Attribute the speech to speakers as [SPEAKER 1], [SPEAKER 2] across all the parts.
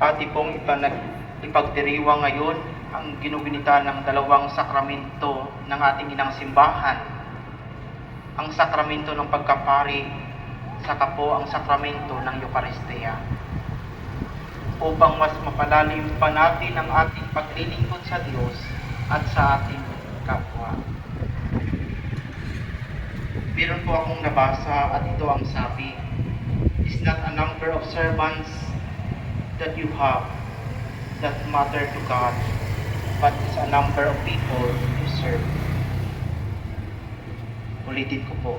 [SPEAKER 1] Ati pong ipagdiriwang ngayon ang ginugunita ng dalawang sakramento ng ating inang simbahan. Ang sakramento ng pagkapari, saka po ang sakramento ng Eucharistia. Upang mas mapalalim pa natin ang ating paglilingkod sa Diyos at sa ating kapwa. Meron po akong nabasa at ito ang sabi, "It's not a number of servants that you have that matter to God, but it's a number of people you serve." Ulitin ko po.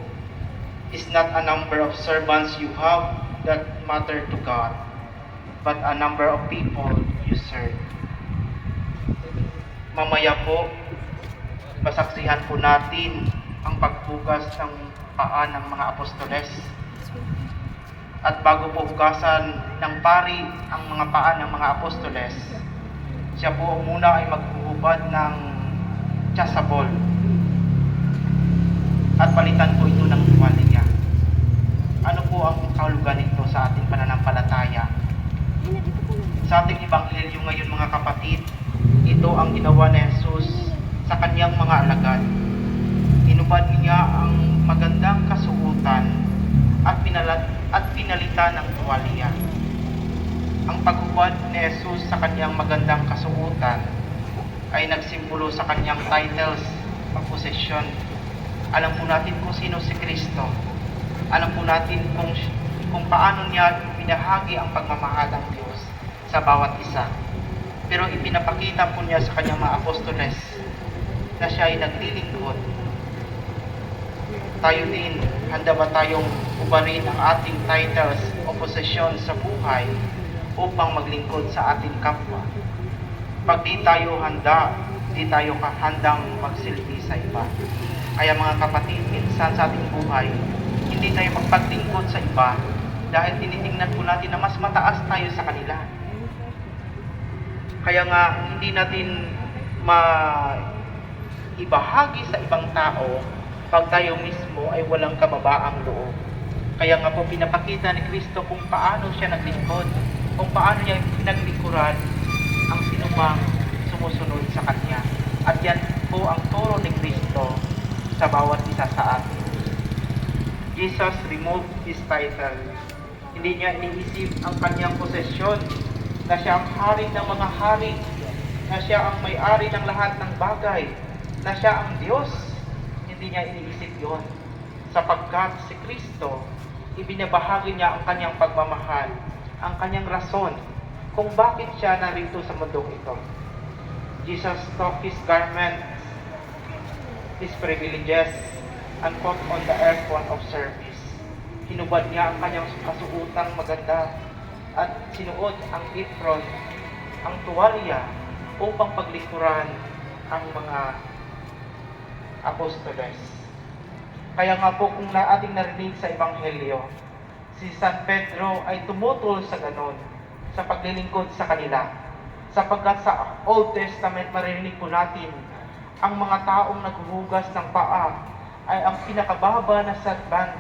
[SPEAKER 1] It's not a number of servants you have that matter to God, but a number of people you serve. Mamaya po, masaksihan po natin ang paghugas ng paa ng mga apostoles. At bago po hugasan ng pari ang mga paa ng mga apostoles, siya po muna ay maghuhubad ng tsasabol. At palitan po ito ng tuwalya. Ano po ang kahulugan nito sa ating pananampalataya? Sa ating ebanghelyo ngayon mga kapatid, ito ang ginawa ni Jesus sa kanyang mga alagad. Inubad niya ang magandang kasuotan at pinalitan ng tuwalya. Ang paghubad ni Jesus sa kanyang magandang kasuotan ay nagsimbolo sa kanyang titles o posesyon. Alam po natin kung sino si Kristo. Alam po natin kung paano niya pinahagi ang pagmamahal ng Diyos sa bawat isa. Pero ipinapakita po niya sa kanyang mga apostoles na siya ay naglilingkod. Tayo din, handa ba tayong ubarin ang ating titles o posesyon sa buhay upang maglingkod sa ating kapwa? Pag di tayo handa, di tayo handang magsilbi sa iba. Kaya mga kapatid, minsan sa ating buhay, hindi tayo magpaglingkod sa iba dahil tinitingnan po natin na mas mataas tayo sa kanila. Kaya nga, hindi natin maibahagi sa ibang tao pag tayo mismo ay walang kababaang loob. Kaya nga po pinapakita ni Kristo kung paano siya naglingkod, kung paano niya pinaglingkuran ang sinumang sumusunod sa Kanya. At yan po ang turo ni Kristo sa bawat isa sa atin. Jesus removed his title. Hindi niya iniisip ang kanyang posesyon, na siya ang hari ng mga hari, na siya ang may-ari ng lahat ng bagay, na siya ang Diyos. Hindi niya iniisip yon, sapagkat si Kristo, ibinabahagi niya ang kanyang pagmamahal, ang kanyang rason kung bakit siya narito sa mundong ito. Jesus took his garments, his privileges, and put on the earthbound of service. Hinubad niya ang kanyang kasuotang maganda at sinuot ang apron, ang tuwalya upang paglikuran ang mga apostoles. Kaya nga po kung ating narinig sa Ebanghelyo, si San Pedro ay tumutol sa ganon, sa paglilingkod sa kanila. Sapagkat sa Old Testament maririnig po natin, ang mga taong naghuhugas ng paa ay ang pinakababa na servant,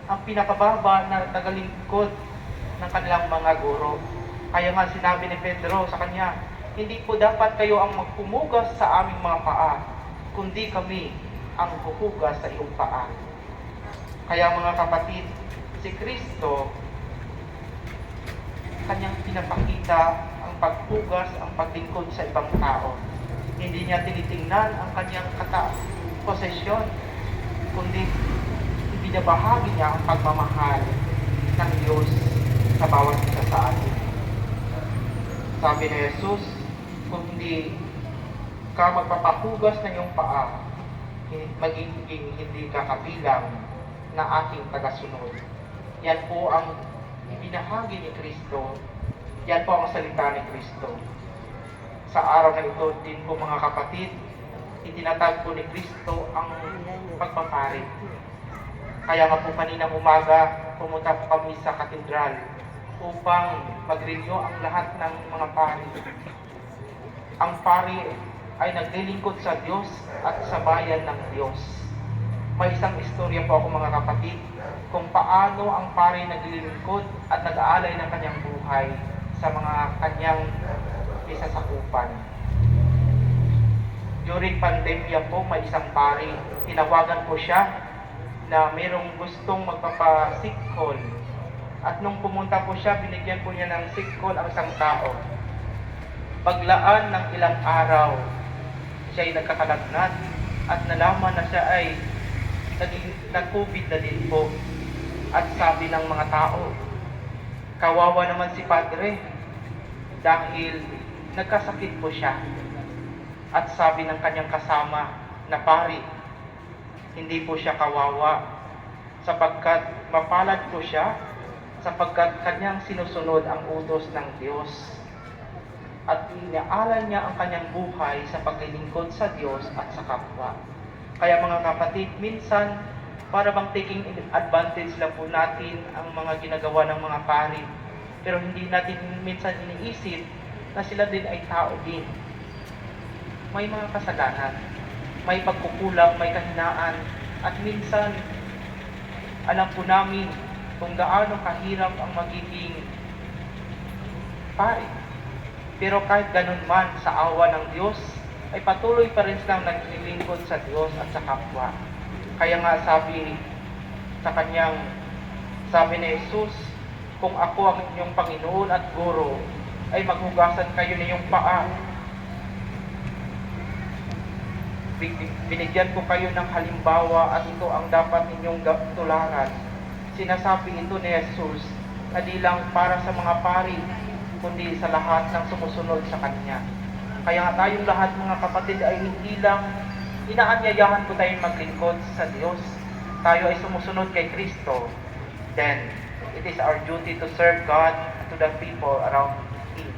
[SPEAKER 1] ang pinakababa na tagalingkod ng kanilang mga guro. Kaya nga sinabi ni Pedro sa kanya, hindi po dapat kayo ang magpumugas sa aming mga paa, kundi kami ang huhugas sa iyong paa. Kaya mga kapatid, si Kristo, kanyang pinapakita ang paghugas, ang paglingkod sa ibang tao. Hindi niya tinitingnan ang kanyang posesyon, kundi ibinabahagi niya ang pagmamahal ng Diyos sa bawat isa sa atin. Sabi ni Jesus, kung hindi ka magpapahugas ng iyong paa, magiging hindi ka kabilang na aking tagasunod. Yan po ang ibinahagi ni Kristo. Yan po ang salita ni Kristo. Sa araw na ito din po mga kapatid, itinatag po ni Kristo ang pagpapari. Kaya nga po kaninang umaga, pumunta po kami sa katedral upang mag-renew ang lahat ng mga pari. Ang pari ay naglilingkod sa Diyos at sa bayan ng Diyos. May isang istorya po ako mga kapatid kung paano ang pari naglilingkod at nag-aalay ng kanyang buhay sa mga kanyang isasakupan. During pandemya po, may isang pari, tinawagan po siya na mayroong gustong magpapa-sick call. At nung pumunta po siya, binigyan po niya ng sick call ang isang tao. Paglaan ng ilang araw, siya ay nagkakalagnat at nalaman na siya ay nag-COVID na din po. At sabi ng mga tao, kawawa naman si Padre dahil nagkasakit po siya. At sabi ng kanyang kasama na pari, hindi po siya kawawa sapagkat mapalad po siya sapagkat kanyang sinusunod ang utos ng Diyos. At inaaral niya ang kanyang buhay sa paglilingkod sa Diyos at sa kapwa. Kaya mga kapatid, minsan para bang taking advantage lang po natin ang mga ginagawa ng mga pari. Pero hindi natin minsan iniisip na sila din ay tao din. May mga kasalanan, may pagkukulang, may kahinaan, at minsan alam po namin kung gaano kahirap ang magiging pari. Pero kahit ganun man, sa awa ng Diyos, ay patuloy pa rin silang naglilingkod sa Diyos at sa kapwa. Kaya nga sabi ni Jesus, kung ako ang inyong Panginoon at Guro, ay maghugasan kayo na yung paa. Binigyan ko kayo ng halimbawa at ito ang dapat ninyong tularan. Sinasabi ito ni Jesus na di lang para sa mga pari, kundi sa lahat ng sumusunod sa Kanya. Kaya nga tayong lahat mga kapatid ay hindi lang inaanyayahan po tayong maglingkod sa Diyos. Tayo ay sumusunod kay Kristo. Then, it is our duty to serve God and to the people around Him.